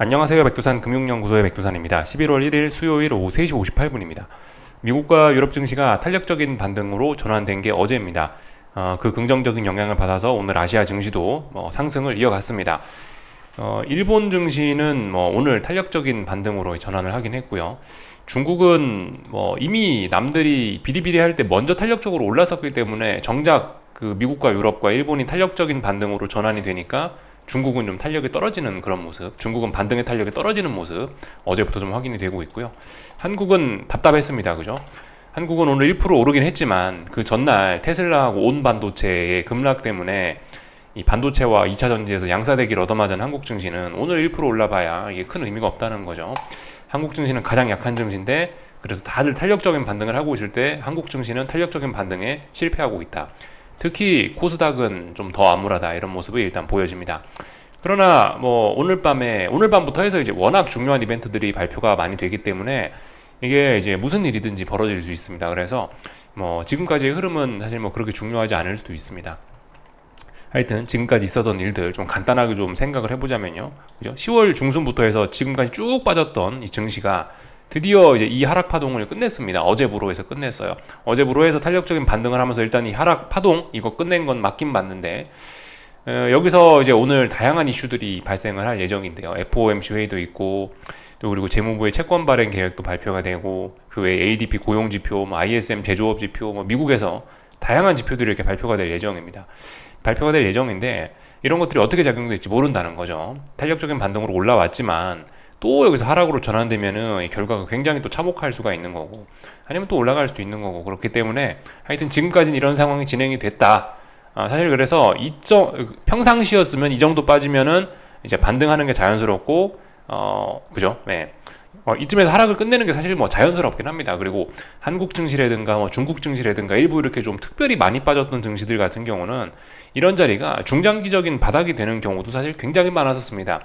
안녕하세요. 백두산 금융연구소의 백두산입니다. 11월 1일 수요일 오후 3시 58분입니다. 미국과 유럽 증시가 탄력적인 반등으로 전환된 게 어제입니다. 그 긍정적인 영향을 받아서 오늘 아시아 증시도 상승을 이어갔습니다. 일본 증시는 오늘 탄력적인 반등으로 전환을 하긴 했고요. 중국은 이미 남들이 비리비리할 때 먼저 탄력적으로 올랐었기 때문에 정작 그 미국과 유럽과 일본이 탄력적인 반등으로 전환이 되니까 중국은 좀 탄력이 떨어지는 그런 모습, 중국은 반등의 탄력이 떨어지는 모습 어제부터 좀 확인이 되고 있고요. 한국은 답답했습니다. 그죠? 한국은 오늘 1% 오르긴 했지만 그 전날 테슬라하고 온 반도체의 급락 때문에 이 반도체와 2차 전지에서 양사대기를 얻어맞은 한국 증시는 오늘 1% 올라봐야 이게 큰 의미가 없다는 거죠. 한국 증시는 가장 약한 증시인데 그래서 다들 탄력적인 반등을 하고 있을 때 한국 증시는 탄력적인 반등에 실패하고 있다. 특히 코스닥은 좀 더 암울하다 이런 모습이 일단 보여집니다. 그러나 오늘 밤부터 해서 이제 워낙 중요한 이벤트들이 발표가 많이 되기 때문에 이게 이제 무슨 일이든지 벌어질 수 있습니다. 그래서 지금까지의 흐름은 사실 그렇게 중요하지 않을 수도 있습니다. 하여튼 지금까지 있었던 일들 좀 간단하게 좀 생각을 해보자면요. 그죠? 10월 중순부터 해서 지금까지 쭉 빠졌던 이 증시가 드디어 이제 이 하락 파동을 끝냈습니다. 어제 불호에서 끝냈어요. 어제 불호에서 탄력적인 반등을 하면서 일단 이 하락 파동 이거 끝낸 건 맞긴 맞는데 여기서 이제 오늘 다양한 이슈들이 발생을 할 예정인데요. FOMC 회의도 있고 또 그리고 재무부의 채권 발행 계획도 발표가 되고 그 외에 ADP 고용 지표, ISM 제조업 지표, 미국에서 다양한 지표들이 이렇게 발표가 될 예정입니다. 발표가 될 예정인데 이런 것들이 어떻게 작용될지 모른다는 거죠. 탄력적인 반등으로 올라왔지만 또 여기서 하락으로 전환되면은 결과가 굉장히 또 참혹할 수가 있는 거고 아니면 또 올라갈 수도 있는 거고 그렇기 때문에 하여튼 지금까지는 이런 상황이 진행이 됐다. 사실 그래서 평상시였으면 이 정도 빠지면은 이제 반등하는 게 자연스럽고 그죠? 네. 이쯤에서 하락을 끝내는 게 사실 자연스럽긴 합니다. 그리고 한국 증시라든가 중국 증시라든가 일부 이렇게 좀 특별히 많이 빠졌던 증시들 같은 경우는 이런 자리가 중장기적인 바닥이 되는 경우도 사실 굉장히 많았었습니다.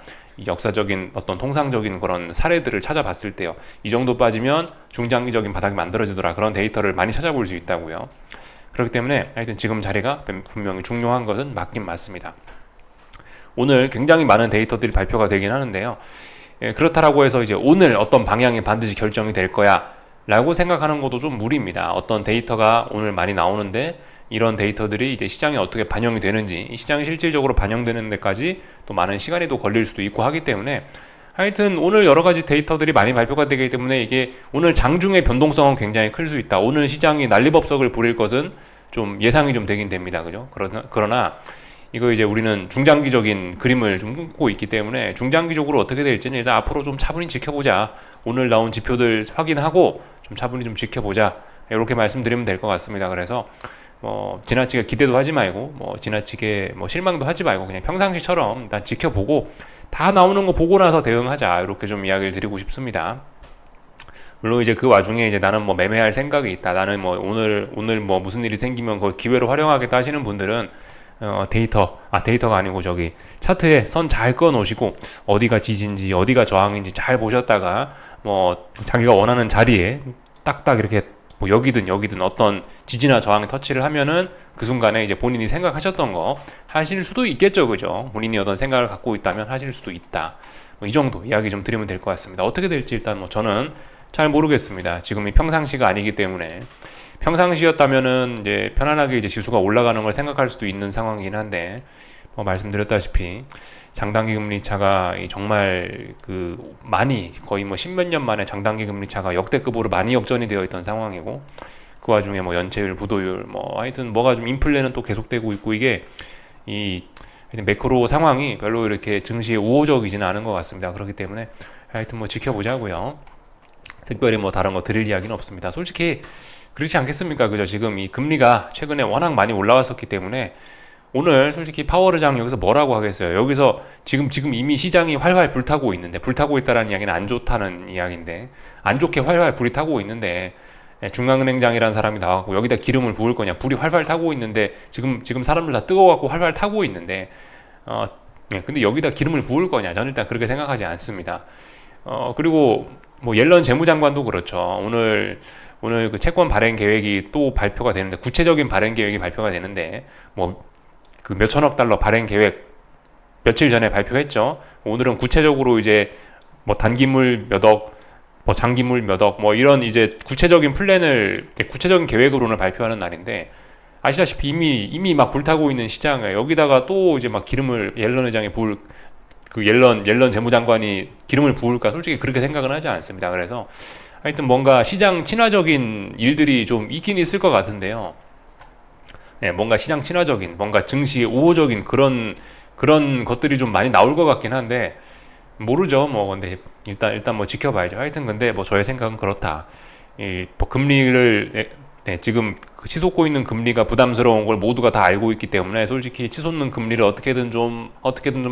역사적인 어떤 통상적인 그런 사례들을 찾아봤을 때요. 이 정도 빠지면 중장기적인 바닥이 만들어지더라. 그런 데이터를 많이 찾아볼 수 있다고요. 그렇기 때문에 하여튼 지금 자리가 분명히 중요한 것은 맞긴 맞습니다. 오늘 굉장히 많은 데이터들이 발표가 되긴 하는데요. 그렇다라고 해서 이제 오늘 어떤 방향이 반드시 결정이 될 거야 라고 생각하는 것도 좀 무리입니다. 어떤 데이터가 오늘 많이 나오는데 이런 데이터들이 이제 시장에 어떻게 반영이 되는지 시장이 실질적으로 반영되는 데까지 또 많은 시간이 또 걸릴 수도 있고 하기 때문에 하여튼 오늘 여러 가지 데이터들이 많이 발표가 되기 때문에 이게 오늘 장중의 변동성은 굉장히 클 수 있다. 오늘 시장이 난리법석을 부릴 것은 좀 예상이 좀 되긴 됩니다. 그죠? 그러나 이거 이제 우리는 중장기적인 그림을 좀 꿈꾸고 있기 때문에 중장기적으로 어떻게 될지는 일단 앞으로 좀 차분히 지켜보자. 오늘 나온 지표들 확인하고 좀 차분히 좀 지켜보자. 이렇게 말씀드리면 될 것 같습니다. 그래서 지나치게 기대도 하지 말고 지나치게 실망도 하지 말고 그냥 평상시처럼 일단 지켜보고 다 나오는 거 보고 나서 대응하자. 이렇게 좀 이야기를 드리고 싶습니다. 물론 이제 그 와중에 이제 나는 매매할 생각이 있다. 나는 오늘 무슨 일이 생기면 그걸 기회로 활용하겠다 하시는 분들은 데이터가 아니고 저기 차트에 선 잘 그어 놓으시고 어디가 지지인지 어디가 저항인지 잘 보셨다가 자기가 원하는 자리에 딱딱 이렇게 여기든 어떤 지지나 저항에 터치를 하면은 그 순간에 이제 본인이 생각하셨던 거 하실 수도 있겠죠. 그죠? 본인이 어떤 생각을 갖고 있다면 하실 수도 있다. 이 정도 이야기 좀 드리면 될 것 같습니다. 어떻게 될지 일단 저는 잘 모르겠습니다. 지금이 평상시가 아니기 때문에 평상시였다면은 이제 편안하게 이제 지수가 올라가는 걸 생각할 수도 있는 상황이긴 한데 말씀드렸다시피 장단기 금리 차가 정말 거의 십몇 년 만에 장단기 금리 차가 역대급으로 많이 역전이 되어 있던 상황이고 그 와중에 연체율, 부도율 하여튼 뭐가 좀 인플레는 또 계속되고 있고 이게 매크로 상황이 별로 이렇게 증시에 우호적이지는 않은 것 같습니다. 그렇기 때문에 하여튼 지켜보자고요. 특별히 다른 거 드릴 이야기는 없습니다. 솔직히 그렇지 않겠습니까? 그죠? 지금 이 금리가 최근에 워낙 많이 올라왔었기 때문에 오늘 솔직히 파월 의장 여기서 뭐라고 하겠어요? 여기서 지금 이미 시장이 활활 불타고 있는데 불타고 있다라는 이야기는 안 좋다는 이야기인데 안 좋게 활활 불이 타고 있는데 중앙은행장이라는 사람이 나왔고 여기다 기름을 부을 거냐? 불이 활활 타고 있는데 지금 사람들 다 뜨거워갖고 활활 타고 있는데 근데 여기다 기름을 부을 거냐? 저는 일단 그렇게 생각하지 않습니다. 그리고 옐런 재무장관도 그렇죠. 오늘 그 채권 발행 계획이 또 발표가 되는데 구체적인 발행 계획이 발표가 되는데 그 몇천억 달러 발행 계획 며칠 전에 발표했죠. 오늘은 구체적으로 이제 뭐 단기물 몇 억, 뭐 장기물 몇 억, 뭐 이런 이제 구체적인 플랜을 구체적인 계획으로는 발표하는 날인데 아시다시피 이미 막 불타고 있는 시장에 여기다가 또 이제 막 기름을 옐런 회장이 부을 그 옐런 재무장관이 기름을 부을까 솔직히 그렇게 생각은 하지 않습니다. 그래서 하여튼 뭔가 시장 친화적인 일들이 좀 있긴 있을 것 같은데요. 네, 뭔가 시장 친화적인, 뭔가 증시 우호적인 그런 것들이 좀 많이 나올 것 같긴 한데 모르죠. 뭐 근데 일단 뭐 지켜봐야죠. 하여튼 근데 뭐 저의 생각은 그렇다. 이뭐 금리를 지금 치솟고 있는 금리가 부담스러운 걸 모두가 다 알고 있기 때문에 솔직히 치솟는 금리를 어떻게든 좀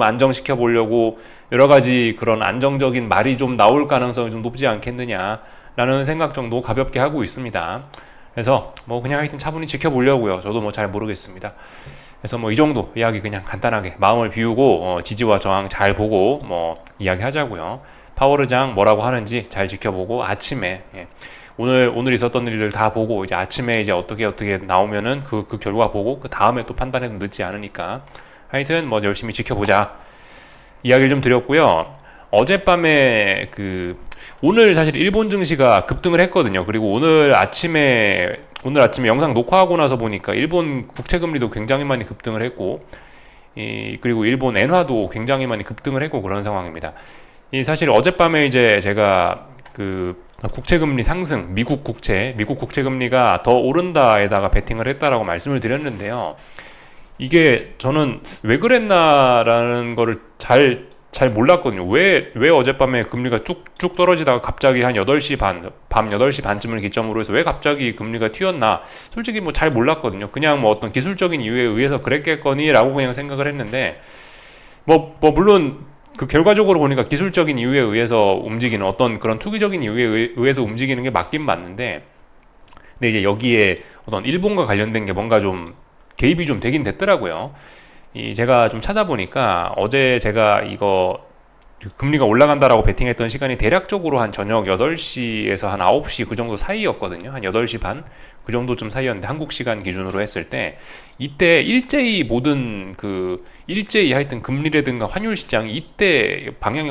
안정시켜 보려고 여러 가지 그런 안정적인 말이 좀 나올 가능성이 좀 높지 않겠느냐라는 생각 정도 가볍게 하고 있습니다. 그래서 뭐 그냥 하여튼 차분히 지켜보려고요. 저도 뭐 잘 모르겠습니다. 그래서 뭐 이 정도 이야기 그냥 간단하게 마음을 비우고 지지와 저항 잘 보고 뭐 이야기 하자고요. 파월의장 뭐라고 하는지 잘 지켜보고 아침에 오늘 있었던 일들 다 보고 이제 아침에 이제 어떻게 나오면은 그 결과 보고 그 다음에 또 판단해도 늦지 않으니까 하여튼 뭐 열심히 지켜보자 이야기를 좀 드렸고요. 어젯밤에 오늘 사실 일본 증시가 급등을 했거든요. 그리고 오늘 아침에 영상 녹화하고 나서 보니까 일본 국채 금리도 굉장히 많이 급등을 했고 그리고 일본 엔화도 굉장히 많이 급등을 했고 그런 상황입니다. 사실 어젯밤에 이제 제가 국채 금리 상승, 미국 국채 금리가 더 오른다에다가 베팅을 했다라고 말씀을 드렸는데요. 이게 저는 왜 그랬나라는 거를 잘 몰랐거든요. 왜 어젯밤에 금리가 쭉 떨어지다가 갑자기 한 8시 밤 8시 반쯤을 기점으로 해서 왜 갑자기 금리가 튀었나 솔직히 뭐 잘 몰랐거든요. 그냥 뭐 어떤 기술적인 이유에 의해서 그랬겠거니 라고 그냥 생각을 했는데 뭐 물론 결과적으로 보니까 기술적인 이유에 의해서 움직이는 어떤 그런 투기적인 이유에 의해서 움직이는 게 맞긴 맞는데 근데 이제 여기에 어떤 일본과 관련된 게 뭔가 좀 개입이 좀 되긴 됐더라고요. 제가 좀 찾아보니까 어제 제가 이거 금리가 올라간다라고 베팅했던 시간이 대략적으로 한 저녁 8시에서 한 9시 그 정도 사이였거든요. 한 8시 반? 그 정도쯤 사이였는데 한국 시간 기준으로 했을 때 이때 일제히 일제히 하여튼 금리라든가 환율 시장이 이때 방향이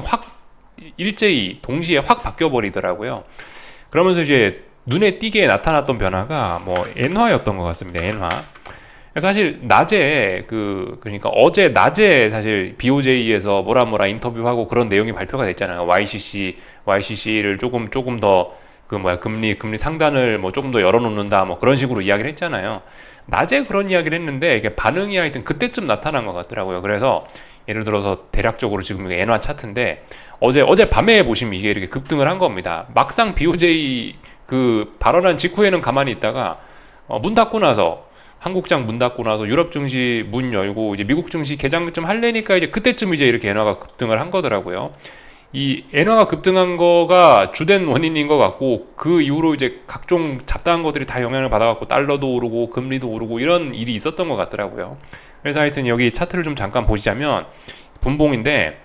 일제히 동시에 확 바뀌어 버리더라고요. 그러면서 이제 눈에 띄게 나타났던 변화가 뭐 엔화였던 것 같습니다. 엔화. 사실 낮에 그러니까 어제 낮에 사실 BOJ에서 뭐라 인터뷰하고 그런 내용이 발표가 됐잖아요. YCC를 조금 더 금리 상단을 뭐 조금 더 열어놓는다 뭐 그런 식으로 이야기를 했잖아요. 낮에 그런 이야기를 했는데 이게 반응이 하여튼 그때쯤 나타난 것 같더라고요. 그래서 예를 들어서 대략적으로 지금 이게 엔화 차트인데 어제 밤에 보시면 이게 이렇게 급등을 한 겁니다. 막상 BOJ 발언한 직후에는 가만히 있다가 문 닫고 나서 한국장 문 닫고 나서 유럽 증시 문 열고 이제 미국 증시 개장 좀 할래니까 이제 그때쯤 이제 이렇게 엔화가 급등을 한 거더라고요. 이 엔화가 급등한 거가 주된 원인인 것 같고 그 이후로 이제 각종 잡다한 것들이 다 영향을 받아갖고 달러도 오르고 금리도 오르고 이런 일이 있었던 것 같더라고요. 그래서 하여튼 여기 차트를 좀 잠깐 보시자면 분봉인데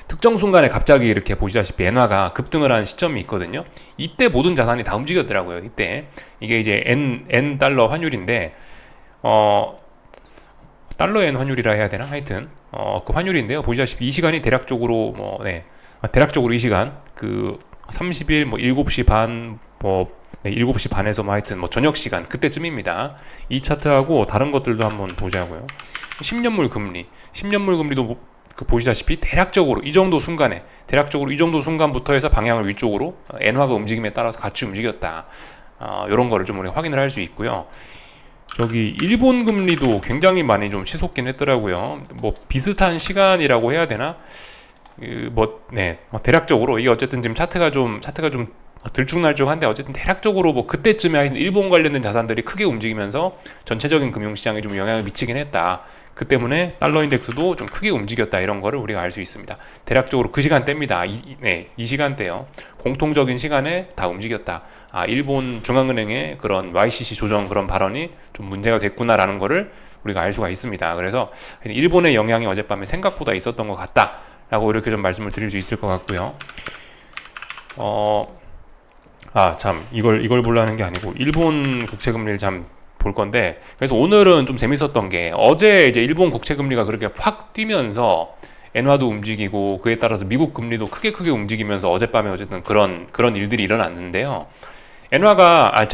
특정 순간에 갑자기 이렇게 보시다시피 엔화가 급등을 한 시점이 있거든요. 이때 모든 자산이 다 움직였더라고요. 이때 이게 이제 N 달러 환율인데 달러엔 환율이라 해야 되나? 하여튼 그 환율인데요. 보시다시피 이 시간이 대략적으로 대략적으로 이 시간 30일 뭐 7시 반 7시 반에서 뭐 하여튼 뭐 저녁 시간 그때쯤입니다. 이 차트하고 다른 것들도 한번 보자고요. 10년물 금리도 보시다시피 대략적으로 이 정도 순간부터 해서 방향을 위쪽으로 엔화가 움직임에 따라서 같이 움직였다. 이런 거를 좀 우리가 확인을 할 수 있고요. 저기 일본 금리도 굉장히 많이 좀 치솟긴 했더라고요. 뭐 비슷한 시간이라고 해야 되나? 대략적으로 이게 어쨌든 지금 차트가 좀 들쭉날쭉한데 어쨌든 대략적으로 뭐 그때쯤에 일본 관련된 자산들이 크게 움직이면서 전체적인 금융시장에 좀 영향을 미치긴 했다. 그 때문에 달러 인덱스도 좀 크게 움직였다. 이런 거를 우리가 알 수 있습니다. 대략적으로 그 시간대입니다. 이 시간대요. 공통적인 시간에 다 움직였다. 일본 중앙은행의 그런 YCC 조정 그런 발언이 좀 문제가 됐구나라는 거를 우리가 알 수가 있습니다. 그래서 일본의 영향이 어젯밤에 생각보다 있었던 것 같다라고 이렇게 좀 말씀을 드릴 수 있을 것 같고요. 이걸 보려는 게 아니고 일본 국채 금리를 볼 건데 그래서 오늘은 좀 재밌었던 게 어제 이제 일본 국채 금리가 그렇게 확 뛰면서 엔화도 움직이고 그에 따라서 미국 금리도 크게 움직이면서 어젯밤에 어쨌든 그런 일들이 일어났는데요. 엔화가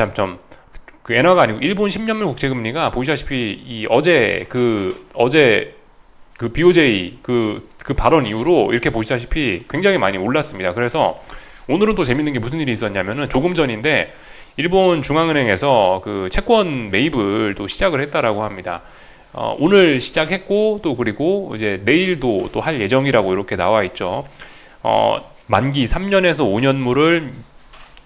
그 엔화가 아니고 일본 10년물 국채 금리가 보시다시피 이 어제 그 BOJ 그 발언 이후로 이렇게 보시다시피 굉장히 많이 올랐습니다. 그래서 오늘은 또 재밌는 게 무슨 일이 있었냐면은 조금 전인데 일본 중앙은행에서 그 채권 매입을 또 시작을 했다라고 합니다. 오늘 시작했고 또 그리고 이제 내일도 또 할 예정이라고 이렇게 나와 있죠. 만기 3년에서 5년물을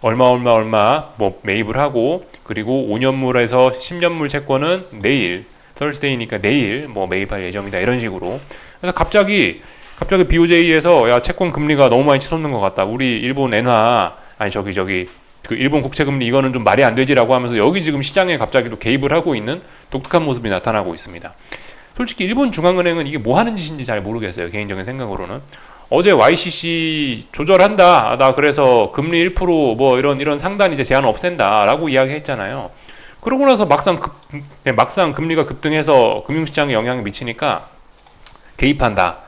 얼마 뭐 매입을 하고 그리고 5년물에서 10년물 채권은 내일 Thursday니까 내일 뭐 매입할 예정이다 이런 식으로. 그래서 갑자기 BOJ에서 야 채권 금리가 너무 많이 치솟는 것 같다. 우리 일본 엔화 아니 그 일본 국채 금리 이거는 좀 말이 안 되지라고 하면서 여기 지금 시장에 갑자기 또 개입을 하고 있는 독특한 모습이 나타나고 있습니다. 솔직히 일본 중앙은행은 이게 뭐 하는 짓인지 잘 모르겠어요. 개인적인 생각으로는. 어제 YCC 조절한다. 나 그래서 금리 1%뭐 이런 상단 이제 제한 없앤다라고 이야기했잖아요. 그러고 나서 막상 금리가 급등해서 금융시장에 영향을 미치니까 개입한다.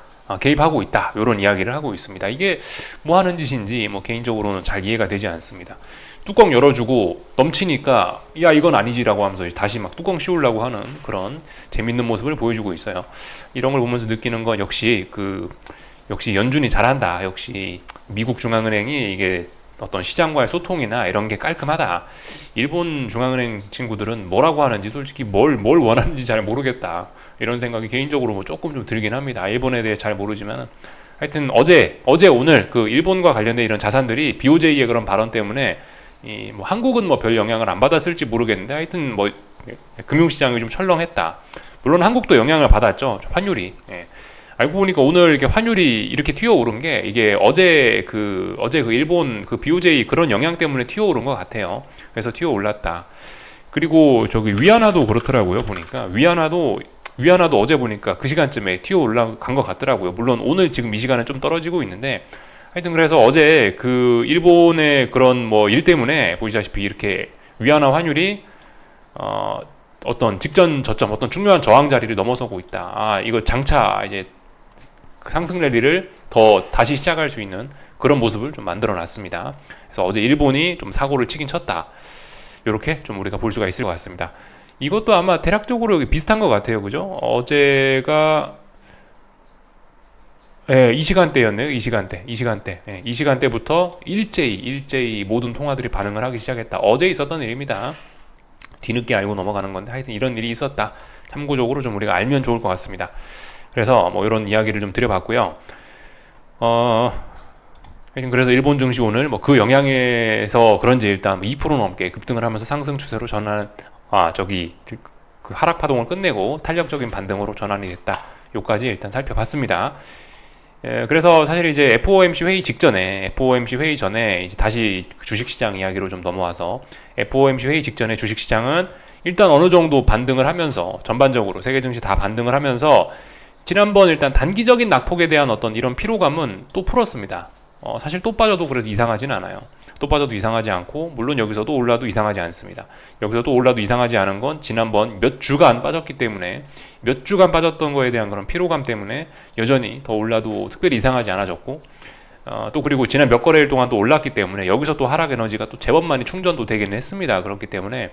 개입하고 있다. 이런 이야기를 하고 있습니다. 이게 뭐 하는 짓인지 뭐 개인적으로는 잘 이해가 되지 않습니다. 뚜껑 열어주고 넘치니까 야 이건 아니지라고 하면서 다시 막 뚜껑 씌우려고 하는 그런 재밌는 모습을 보여주고 있어요. 이런 걸 보면서 느끼는 건 역시 연준이 잘한다. 역시 미국 중앙은행이 이게 어떤 시장과의 소통이나 이런 게 깔끔하다. 일본 중앙은행 친구들은 뭐라고 하는지 솔직히 뭘 원하는지 잘 모르겠다. 이런 생각이 개인적으로 뭐 조금 좀 들긴 합니다. 일본에 대해 잘 모르지만 하여튼 어제 오늘 그 일본과 관련된 이런 자산들이 BOJ의 그런 발언 때문에 뭐 한국은 뭐 별 영향을 안 받았을지 모르겠는데 하여튼 뭐 금융시장이 좀 철렁했다. 물론 한국도 영향을 받았죠. 환율이. 알고 보니까 오늘 이렇게 환율이 이렇게 튀어오른 게 이게 어제 그 일본 그 BOJ 그런 영향 때문에 튀어오른 것 같아요. 그래서 튀어올랐다. 그리고 위안화도 그렇더라고요. 보니까 위안화도 어제 보니까 그 시간쯤에 튀어올라간 것 같더라고요. 물론 오늘 지금 이 시간은 좀 떨어지고 있는데 하여튼 그래서 어제 그 일본의 그런 뭐 일 때문에 보시다시피 이렇게 위안화 환율이 어떤 직전 저점, 어떤 중요한 저항 자리를 넘어서고 있다. 이거 장차 이제 상승 랠리를 다시 시작할 수 있는 그런 모습을 좀 만들어 놨습니다. 그래서 어제 일본이 좀 사고를 치긴 쳤다. 이렇게 좀 우리가 볼 수가 있을 것 같습니다. 이것도 아마 대략적으로 비슷한 것 같아요. 그죠? 어제가 이 시간대였네요. 이 시간대부터 일제히 모든 통화들이 반응을 하기 시작했다. 어제 있었던 일입니다. 뒤늦게 알고 넘어가는 건데 하여튼 이런 일이 있었다. 참고적으로 좀 우리가 알면 좋을 것 같습니다. 그래서 뭐 이런 이야기를 좀 드려봤고요. 하여튼 그래서 일본 증시 오늘 뭐 그 영향에서 그런지 일단 2% 넘게 급등을 하면서 상승 추세로 그 하락 파동을 끝내고 탄력적인 반등으로 전환이 됐다. 요까지 일단 살펴봤습니다. 그래서 사실 이제 FOMC 회의 전에 이제 다시 주식시장 이야기로 좀 넘어와서 FOMC 회의 직전에 주식시장은 일단 어느 정도 반등을 하면서 전반적으로 세계 증시 다 반등을 하면서 지난번 일단 단기적인 낙폭에 대한 어떤 이런 피로감은 또 풀었습니다. 사실 또 빠져도 그래서 이상하진 않아요. 또 빠져도 이상하지 않고 물론 여기서도 올라도 이상하지 않습니다. 여기서도 올라도 이상하지 않은 건 지난번 몇 주간 빠졌기 때문에 몇 주간 빠졌던 거에 대한 그런 피로감 때문에 여전히 더 올라도 특별히 이상하지 않아졌고 또 그리고 지난 몇 거래일 동안 또 올랐기 때문에 여기서 또 하락 에너지가 또 제법 많이 충전도 되긴 했습니다. 그렇기 때문에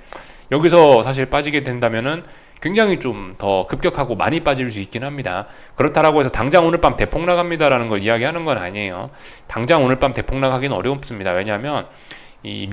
여기서 사실 빠지게 된다면은 굉장히 좀 더 급격하고 많이 빠질 수 있긴 합니다. 그렇다라고 해서 당장 오늘 밤 대폭 나갑니다라는 걸 이야기하는 건 아니에요. 당장 오늘 밤 대폭 나가기는 어렵습니다. 왜냐하면 이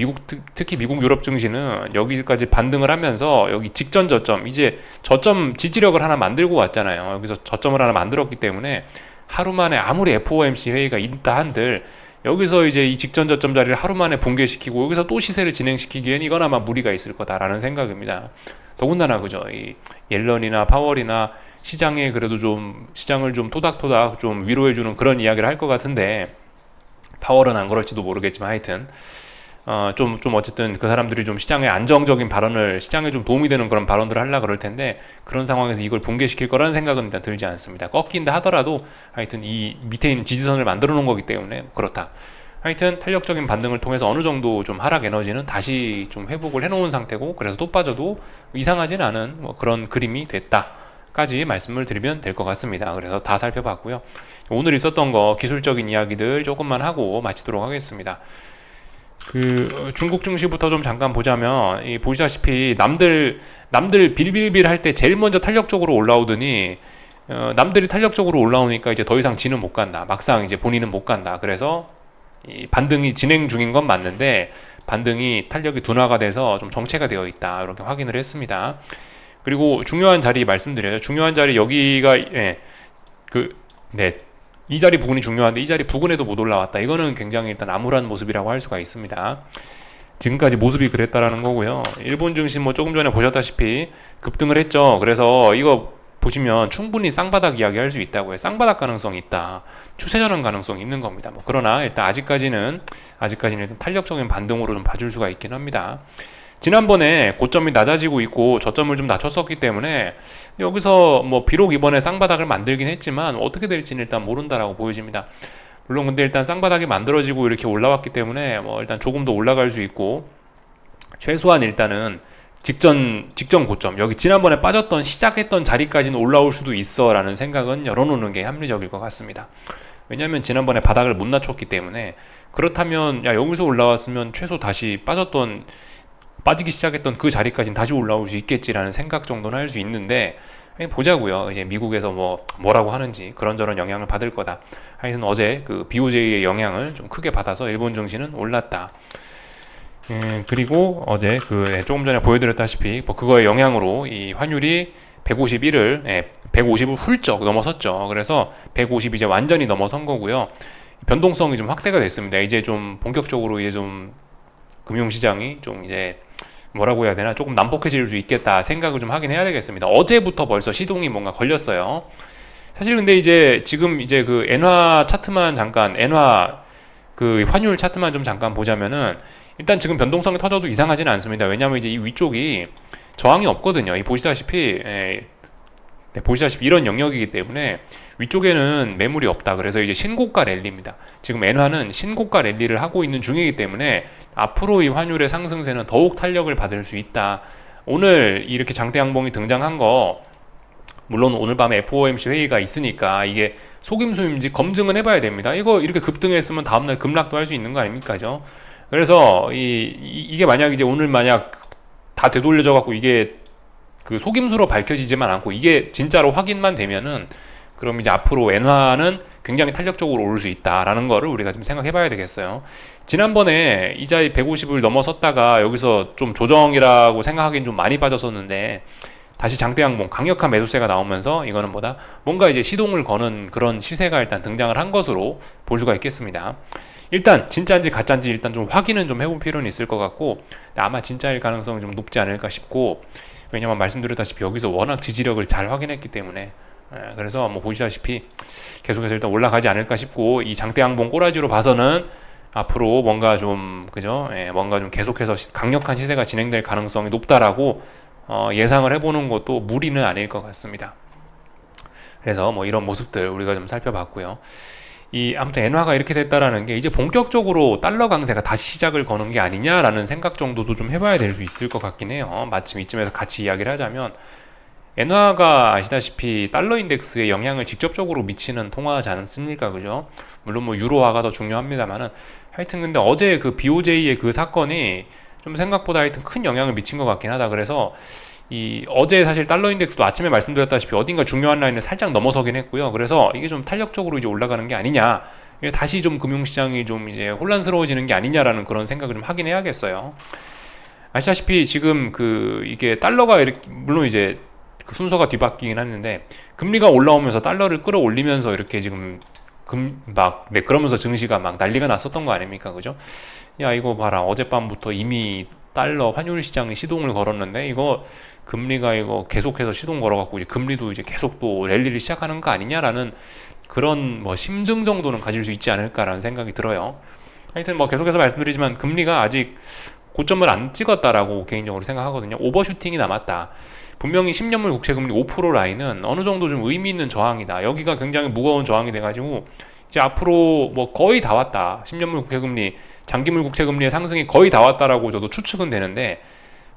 특히 미국 유럽 증시는 여기까지 반등을 하면서 여기 직전 저점 이제 저점 지지력을 하나 만들고 왔잖아요. 여기서 저점을 하나 만들었기 때문에 하루 만에 아무리 FOMC 회의가 있다 한들 여기서 이제 이 직전 저점 자리를 하루 만에 붕괴시키고 여기서 또 시세를 진행시키기엔 이건 아마 무리가 있을 거다라는 생각입니다. 더군다나 그죠 이 옐런이나 파월이나 시장에 그래도 좀 시장을 좀 토닥토닥 좀 위로해주는 그런 이야기를 할 것 같은데 파월은 안 그럴지도 모르겠지만 하여튼 좀 어쨌든 그 사람들이 좀 시장에 안정적인 발언을 시장에 좀 도움이 되는 그런 발언들을 하려고 그럴 텐데 그런 상황에서 이걸 붕괴시킬 거라는 생각은 일단 들지 않습니다. 꺾인다 하더라도 하여튼 이 밑에 있는 지지선을 만들어 놓은 거기 때문에 그렇다. 하여튼 탄력적인 반등을 통해서 어느 정도 좀 하락 에너지는 다시 좀 회복을 해놓은 상태고 그래서 또 빠져도 이상하진 않은 뭐 그런 그림이 됐다. 까지 말씀을 드리면 될 것 같습니다. 그래서 다 살펴봤고요. 오늘 있었던 거 기술적인 이야기들 조금만 하고 마치도록 하겠습니다. 중국 증시부터 좀 잠깐 보자면 보시다시피 남들 빌빌빌 할 때 제일 먼저 탄력적으로 올라오더니 남들이 탄력적으로 올라오니까 이제 더 이상 지는 못 간다. 막상 이제 본인은 못 간다. 그래서 이 반등이 진행 중인 건 맞는데 반등이 탄력이 둔화가 돼서 좀 정체가 되어 있다. 이렇게 확인을 했습니다. 그리고 중요한 자리 말씀드려요. 중요한 자리 여기가 이 자리 부근이 중요한데 이 자리 부근에도 못 올라왔다. 이거는 굉장히 일단 암울한 모습이라고 할 수가 있습니다. 지금까지 모습이 그랬다라는 거고요. 일본 증시 뭐 조금 전에 보셨다시피 급등을 했죠. 그래서 이거 보시면 충분히 쌍바닥 이야기할 수 있다고요. 쌍바닥 가능성이 있다. 추세 전환 가능성이 있는 겁니다. 뭐 그러나 일단 아직까지는 일단 탄력적인 반등으로 좀 봐줄 수가 있긴 합니다. 지난번에 고점이 낮아지고 있고 저점을 좀 낮췄었기 때문에 여기서 뭐 비록 이번에 쌍바닥을 만들긴 했지만 어떻게 될지는 일단 모른다라고 보여집니다. 물론 근데 일단 쌍바닥이 만들어지고 이렇게 올라왔기 때문에 뭐 일단 조금 더 올라갈 수 있고 최소한 일단은 직전 고점 여기 지난번에 빠졌던 시작했던 자리까지는 올라올 수도 있어 라는 생각은 열어놓는 게 합리적일 것 같습니다. 왜냐하면 지난번에 바닥을 못 낮췄기 때문에 그렇다면 여기서 올라왔으면 최소 다시 빠지기 시작했던 그 자리까지는 다시 올라올 수 있겠지라는 생각 정도는 할 수 있는데 보자고요. 이제 미국에서 뭐라고 하는지 그런저런 영향을 받을 거다. 하여튼 어제 그 BOJ의 영향을 좀 크게 받아서 일본 증시는 올랐다. 그리고 어제 조금 전에 보여드렸다시피 그거의 영향으로 이 환율이 150을 훌쩍 넘어섰죠. 그래서 150 이제 완전히 넘어선 거고요. 변동성이 좀 확대가 됐습니다. 이제 좀 본격적으로 이제 좀 금융시장이 좀 이제 뭐라고 해야 되나 조금 난폭해질 수 있겠다 생각을 좀 하긴 해야 되겠습니다. 어제부터 벌써 시동이 뭔가 걸렸어요. 사실 근데 이제 지금 이제 엔화 차트만 잠깐 환율 차트만 좀 잠깐 보자면은 일단 지금 변동성이 터져도 이상하지는 않습니다. 왜냐하면 이제 이 위쪽이 저항이 없거든요. 보시다시피 이런 영역이기 때문에 위쪽에는 매물이 없다. 그래서 이제 신고가 랠리입니다. 지금 엔화는 신고가 랠리를 하고 있는 중이기 때문에 앞으로 이 환율의 상승세는 더욱 탄력을 받을 수 있다. 오늘 이렇게 장대 양봉이 등장한 거 물론 오늘 밤에 FOMC 회의가 있으니까 이게 속임수인지 검증은 해봐야 됩니다. 이거 이렇게 급등했으면 다음날 급락도 할 수 있는 거 아닙니까죠? 그래서 이게 만약 이제 오늘 만약 다 되돌려져 갖고 이게 속임수로 밝혀지지만 않고 이게 진짜로 확인만 되면은 그럼 이제 앞으로 엔화는 굉장히 탄력적으로 오를 수 있다라는 거를 우리가 좀 생각해 봐야 되겠어요. 지난번에 이자이 150을 넘어섰다가 여기서 좀 조정이라고 생각하기엔 좀 많이 빠졌었는데 다시 장대양봉 강력한 매수세가 나오면서 이거는 뭔가 이제 시동을 거는 그런 시세가 일단 등장을 한 것으로 볼 수가 있겠습니다. 일단 진짜인지 가짜인지 일단 좀 확인은 좀 해볼 필요는 있을 것 같고 아마 진짜일 가능성이 좀 높지 않을까 싶고 왜냐면 말씀드렸다시피 여기서 워낙 지지력을 잘 확인했기 때문에 그래서 보시다시피 계속해서 일단 올라가지 않을까 싶고 이 장대양봉 꼬라지로 봐서는 앞으로 뭔가 좀 뭔가 좀 계속해서 강력한 시세가 진행될 가능성이 높다라고 예상을 해보는 것도 무리는 아닐 것 같습니다. 그래서 이런 모습들 우리가 좀 살펴봤고요. 아무튼 엔화가 이렇게 됐다라는 게 이제 본격적으로 달러 강세가 다시 시작을 거는 게 아니냐라는 생각 정도도 좀 해봐야 될 수 있을 것 같긴 해요. 마침 이쯤에서 같이 이야기를 하자면 엔화가 아시다시피 달러 인덱스에 영향을 직접적으로 미치는 통화하지 않습니까? 그죠? 물론 유로화가 더 중요합니다만은 하여튼 근데 어제 BOJ의 사건이 좀 생각보다 하여튼 큰 영향을 미친 것 같긴 하다. 그래서 어제 사실 달러 인덱스도 아침에 말씀드렸다시피 어딘가 중요한 라인을 살짝 넘어서긴 했고요. 그래서 이게 좀 탄력적으로 이제 올라가는 게 아니냐. 다시 좀 금융시장이 좀 이제 혼란스러워지는 게 아니냐라는 그런 생각을 좀 하긴 해야겠어요. 아시다시피 지금 이게 달러가 이렇게 물론 이제 순서가 뒤바뀌긴 하는데 금리가 올라오면서 달러를 끌어올리면서 이렇게 지금 그러면서 증시가 난리가 났었던 거 아닙니까? 그죠? 야, 이거 봐라. 어젯밤부터 이미 달러 환율 시장이 시동을 걸었는데 이거 금리가 계속해서 시동 걸어갖고 이제 금리도 이제 계속 또 랠리를 시작하는 거 아니냐라는 그런 심증 정도는 가질 수 있지 않을까라는 생각이 들어요. 하여튼 계속해서 말씀드리지만 금리가 아직 고점을 안 찍었다라고 개인적으로 생각하거든요. 오버슈팅이 남았다. 분명히 10년물 국채금리 5% 라인은 어느 정도 좀 의미 있는 저항이다. 여기가 굉장히 무거운 저항이 돼가지고 이제 앞으로 거의 다 왔다. 10년물 국채금리, 장기물 국채금리의 상승이 거의 다 왔다라고 저도 추측은 되는데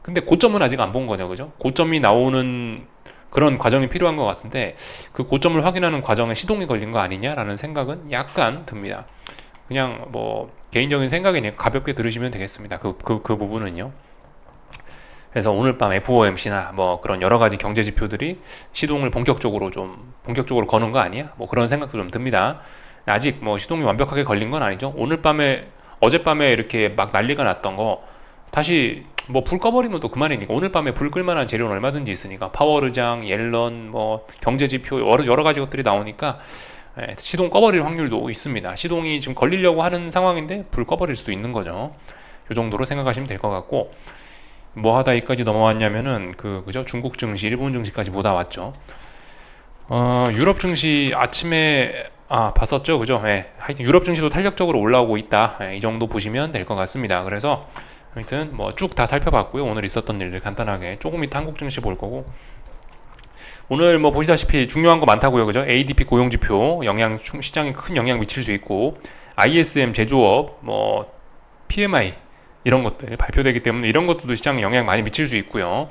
근데 고점은 아직 안 본 거죠. 그죠? 고점이 나오는 그런 과정이 필요한 것 같은데 그 고점을 확인하는 과정에 시동이 걸린 거 아니냐라는 생각은 약간 듭니다. 그냥 뭐 개인적인 생각이니까 가볍게 들으시면 되겠습니다. 그 부분은요. 그래서 오늘 밤 FOMC나 뭐 그런 여러 가지 경제 지표들이 시동을 본격적으로 거는 거 아니야? 뭐 그런 생각도 좀 듭니다. 아직 뭐 시동이 완벽하게 걸린 건 아니죠. 어젯밤에 이렇게 막 난리가 났던 거 다시 뭐 불 꺼버리면 또 그만이니까 오늘 밤에 불 끌만한 재료는 얼마든지 있으니까 파워르장, 옐런, 뭐 경제 지표 여러 가지 것들이 나오니까 시동 꺼버릴 확률도 있습니다. 시동이 지금 걸리려고 하는 상황인데 불 꺼버릴 수도 있는 거죠. 이 정도로 생각하시면 될 것 같고 뭐 하다 여기까지 넘어왔냐면은 그죠? 중국 증시, 일본 증시까지 보다 왔죠. 유럽 증시 아침에 봤었죠, 그죠? 하여튼 유럽 증시도 탄력적으로 올라오고 있다. 이 정도 보시면 될 것 같습니다. 그래서 하여튼 뭐 쭉 다 살펴봤고요. 오늘 있었던 일들 간단하게 조금 이따 한국 증시 볼 거고 오늘 뭐 보시다시피 중요한 거 많다고요, 그죠? ADP 고용지표 시장에 큰 영향 미칠 수 있고 ISM 제조업, 뭐 PMI 이런 것들 발표되기 때문에 이런 것들도 시장에 영향 많이 미칠 수 있고요.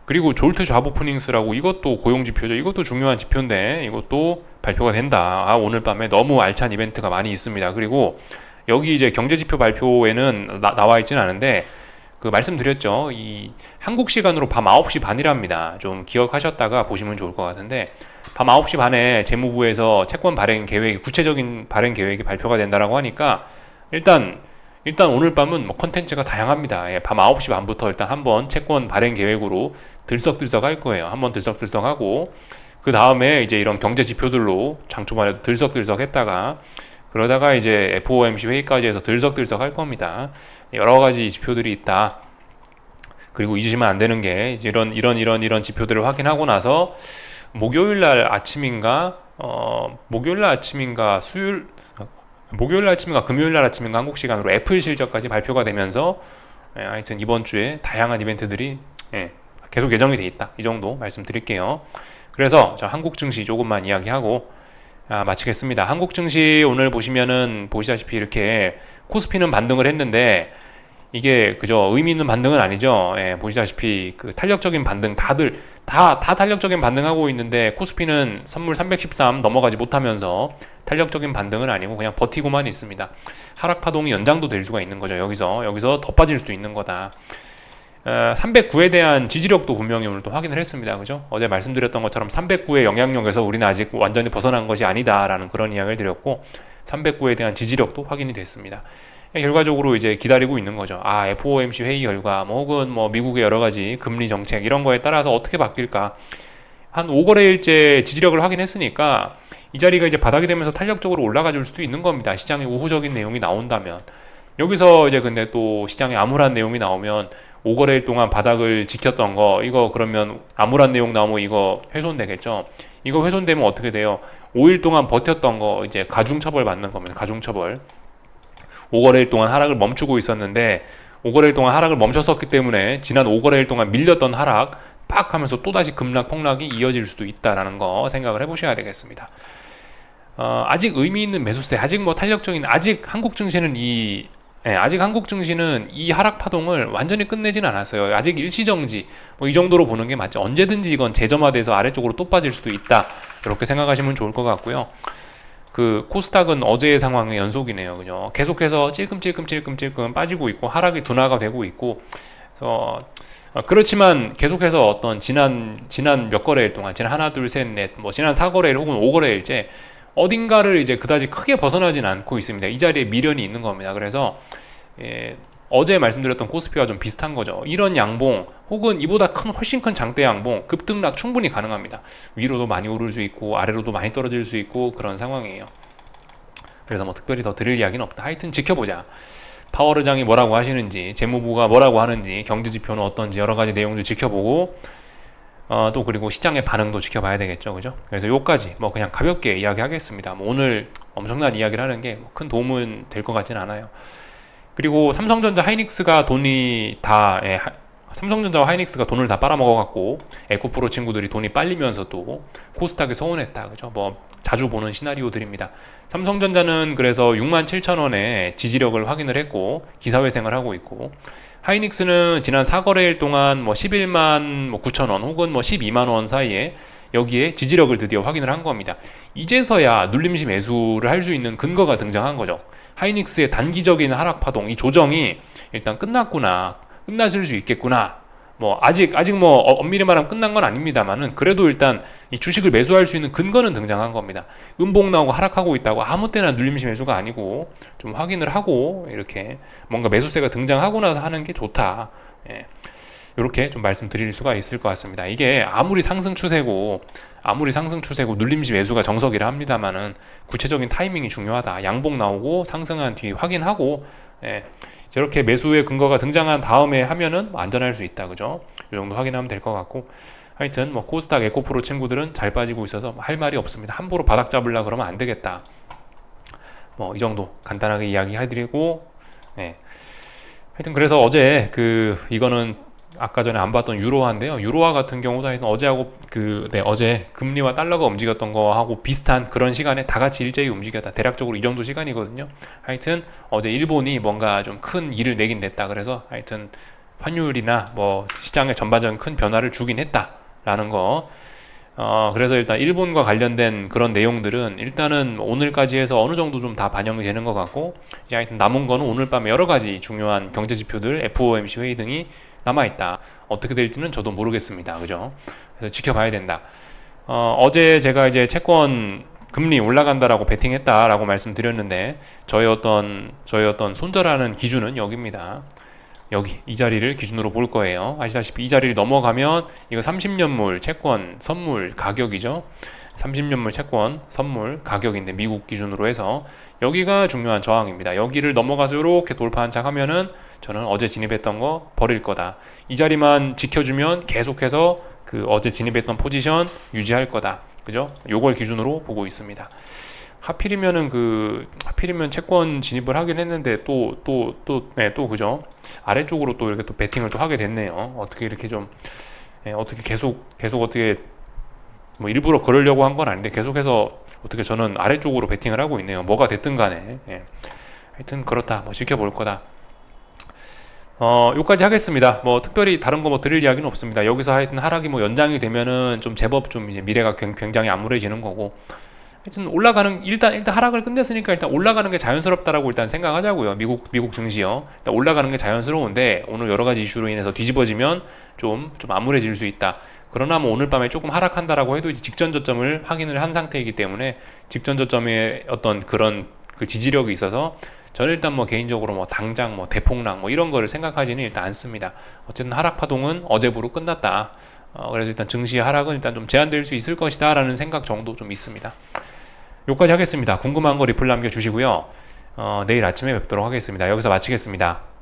그리고 졸트 잡 오프닝스라고 이것도 고용지표죠. 이것도 중요한 지표인데 이것도 발표가 된다. 오늘 밤에 너무 알찬 이벤트가 많이 있습니다. 그리고 여기 이제 경제지표 발표에는 나와 있지는 않은데 말씀드렸죠. 이 한국 시간으로 밤 9시 반이랍니다. 좀 기억하셨다가 보시면 좋을 것 같은데 밤 9시 반에 재무부에서 채권 발행 계획, 구체적인 발행 계획이 발표가 된다라고 하니까 일단 오늘 밤은 뭐 컨텐츠가 다양합니다. 밤 9시 반부터 일단 한번 채권 발행 계획으로 들썩들썩 할 거예요. 한번 들썩들썩 하고 그 다음에 이제 이런 경제 지표들로 장초반에 들썩들썩 했다가 그러다가 이제 FOMC 회의까지 해서 들썩들썩 할 겁니다. 여러 가지 지표들이 있다. 그리고 잊으시면 안 되는 게 이런 지표들을 확인하고 나서 목요일 날 아침인가 금요일 날 아침인가 한국 시간으로 애플 실적까지 발표가 되면서 하여튼 이번 주에 다양한 이벤트들이 계속 예정이 돼 있다. 이 정도 말씀드릴게요. 그래서 저 한국 증시 조금만 이야기하고 마치겠습니다. 한국 증시 오늘 보시다시피 이렇게 코스피는 반등을 했는데 이게 그저 의미 있는 반등은 아니죠. 보시다시피 그 탄력적인 반등 다들 다 탄력적인 반등하고 있는데 코스피는 선물 313 넘어가지 못하면서 탄력적인 반등은 아니고 그냥 버티고만 있습니다. 하락 파동이 연장도 될 수가 있는 거죠. 여기서 더 빠질 수도 있는 거다. 309에 대한 지지력도 분명히 오늘 또 확인을 했습니다. 그죠? 어제 말씀드렸던 것처럼 309의 영향력에서 우리는 아직 완전히 벗어난 것이 아니다라는 그런 이야기를 드렸고 309에 대한 지지력도 확인이 됐습니다. 결과적으로 이제 기다리고 있는 거죠. FOMC 회의 결과 혹은 미국의 여러 가지 금리 정책 이런 거에 따라서 어떻게 바뀔까? 한 5거래일째 지지력을 확인했으니까 이 자리가 이제 바닥이 되면서 탄력적으로 올라가 줄 수도 있는 겁니다. 시장에 우호적인 내용이 나온다면. 여기서 이제 근데 또 시장에 암울한 내용이 나오면 5거래일 동안 바닥을 지켰던 거 이거 그러면 암울한 내용 나오면 이거 훼손되겠죠. 이거 훼손되면 어떻게 돼요? 5일 동안 버텼던 거 이제 가중처벌 받는 겁니다. 가중처벌. 5거래일 동안 하락을 멈추고 있었는데 5거래일 동안 하락을 멈췄었기 때문에 지난 5거래일 동안 밀렸던 하락 팍 하면서 또다시 급락 폭락이 이어질 수도 있다라는 거 생각을 해보셔야 되겠습니다. 아직 의미 있는 매수세, 아직 탄력적인, 아직 한국 증시는 이 하락 파동을 완전히 끝내진 않았어요. 아직 일시정지, 이 정도로 보는 게 맞죠. 언제든지 이건 재점화돼서 아래쪽으로 또 빠질 수도 있다. 이렇게 생각하시면 좋을 것 같고요. 코스닥은 어제의 상황의 연속이네요. 그죠? 계속해서 찔끔찔끔 빠지고 있고, 하락이 둔화가 되고 있고, 그래서 그렇지만 계속해서 어떤 지난 몇 거래일 동안, 지난 하나, 둘, 셋, 넷, 지난 4거래일 혹은 5거래일째 어딘가를 이제 그다지 크게 벗어나진 않고 있습니다. 이 자리에 미련이 있는 겁니다. 그래서 어제 말씀드렸던 코스피와 좀 비슷한 거죠. 이런 양봉 혹은 이보다 훨씬 큰 장대 양봉 급등락 충분히 가능합니다. 위로도 많이 오를 수 있고 아래로도 많이 떨어질 수 있고 그런 상황이에요. 그래서 특별히 더 드릴 이야기는 없다. 하여튼 지켜보자. 파월의장이 뭐라고 하시는지, 재무부가 뭐라고 하는지, 경제지표는 어떤지 여러 가지 내용들 지켜보고 또 그리고 시장의 반응도 지켜봐야 되겠죠. 그죠? 그래서 요까지 그냥 가볍게 이야기하겠습니다. 오늘 엄청난 이야기를 하는 게 큰 도움은 될 것 같지는 않아요. 그리고 삼성전자와 하이닉스가 돈을 다 빨아먹어갖고 에코프로 친구들이 돈이 빨리면서도 코스닥이 서운했다. 그죠? 자주 보는 시나리오들입니다. 삼성전자는 그래서 67,000원에 지지력을 확인을 했고 기사회생을 하고 있고 하이닉스는 지난 4거래일 동안 뭐 11만 9천 원 혹은 뭐 12만 원 사이에 여기에 지지력을 드디어 확인을 한 겁니다. 이제서야 눌림시 매수를 할 수 있는 근거가 등장한 거죠. 하이닉스의 단기적인 하락 파동, 이 조정이 일단 끝났구나, 끝났을 수 있겠구나. 뭐 아직 뭐 엄밀히 말하면 끝난 건 아닙니다만은 그래도 일단 이 주식을 매수할 수 있는 근거는 등장한 겁니다. 음봉 나오고 하락하고 있다고 아무 때나 눌림시 매수가 아니고 좀 확인을 하고 이렇게 뭔가 매수세가 등장하고 나서 하는 게 좋다. 예. 이렇게 좀 말씀드릴 수가 있을 것 같습니다. 이게 아무리 상승 추세고 눌림시 매수가 정석이라 합니다만은 구체적인 타이밍이 중요하다. 양봉 나오고 상승한 뒤 확인하고, 예, 저렇게 매수의 근거가 등장한 다음에 하면은 안전할 수 있다. 그죠? 이 정도 확인하면 될 것 같고, 하여튼 뭐 코스닥 에코프로 친구들은 잘 빠지고 있어서 할 말이 없습니다. 함부로 바닥 잡으려 그러면 안 되겠다. 뭐 이 정도 간단하게 이야기해드리고, 예. 하여튼 그래서 어제 이거는 아까 전에 안 봤던 유로화인데요. 유로화 같은 경우도 어제하고 어제 금리와 달러가 움직였던 거하고 비슷한 그런 시간에 다 같이 일제히 움직였다. 대략적으로 이 정도 시간이거든요. 하여튼 어제 일본이 뭔가 좀 큰 일을 내긴 냈다. 그래서 하여튼 환율이나 뭐 시장의 전반적인 큰 변화를 주긴 했다라는 거. 그래서 일단 일본과 관련된 그런 내용들은 일단은 오늘까지 해서 어느 정도 좀 다 반영이 되는 것 같고, 이제 하여튼 남은 거는 오늘 밤에 여러 가지 중요한 경제 지표들, FOMC 회의 등이 남아있다. 어떻게 될지는 저도 모르겠습니다. 그죠? 그래서 지켜봐야 된다. 어제 제가 이제 채권 금리 올라간다라고 베팅했다라고 말씀드렸는데, 저의 어떤 손절하는 기준은 여기입니다. 여기 이 자리를 기준으로 볼 거예요. 아시다시피 이 자리를 넘어가면 이거 30년물 채권 선물 가격이죠. 30년물 채권 선물 가격인데 미국 기준으로 해서 여기가 중요한 저항입니다. 여기를 넘어가서 이렇게 돌파 한착하면은 저는 어제 진입했던 거 버릴 거다. 이 자리만 지켜주면 계속해서 어제 진입했던 포지션 유지할 거다. 그죠? 요걸 기준으로 보고 있습니다. 하필이면 채권 진입을 하긴 했는데 또 그죠? 아래쪽으로 또 이렇게 또 베팅을 또 하게 됐네요. 어떻게 이렇게 좀 어떻게 계속 어떻게 뭐 일부러 그러려고 한 건 아닌데 계속해서 어떻게 저는 아래쪽으로 베팅을 하고 있네요. 뭐가 됐든 간에. 하여튼 그렇다. 뭐 지켜볼 거다. 요까지 하겠습니다. 뭐 특별히 다른 거 뭐 드릴 이야기는 없습니다. 여기서 하여튼 하락이 뭐 연장이 되면은 좀 제법 좀 이제 미래가 굉장히 암울해지는 거고, 하여튼 일단 하락을 끝냈으니까 일단 올라가는 게 자연스럽다라고 일단 생각하자고요. 미국 증시요. 일단 올라가는 게 자연스러운데 오늘 여러 가지 이슈로 인해서 뒤집어지면 좀 암울해질 수 있다. 그러나 뭐 오늘 밤에 조금 하락한다라고 해도 이제 직전 저점을 확인을 한 상태이기 때문에 직전 저점의 어떤 그런 지지력이 있어서 저는 일단 뭐 개인적으로 뭐 당장 뭐 대폭락 뭐 이런 거를 생각하지는 일단 않습니다. 어쨌든 하락 파동은 어제부로 끝났다. 그래서 일단 증시의 하락은 일단 좀 제한될 수 있을 것이다 라는 생각 정도 좀 있습니다. 여기까지 하겠습니다. 궁금한 거 리플 남겨주시고요. 내일 아침에 뵙도록 하겠습니다. 여기서 마치겠습니다.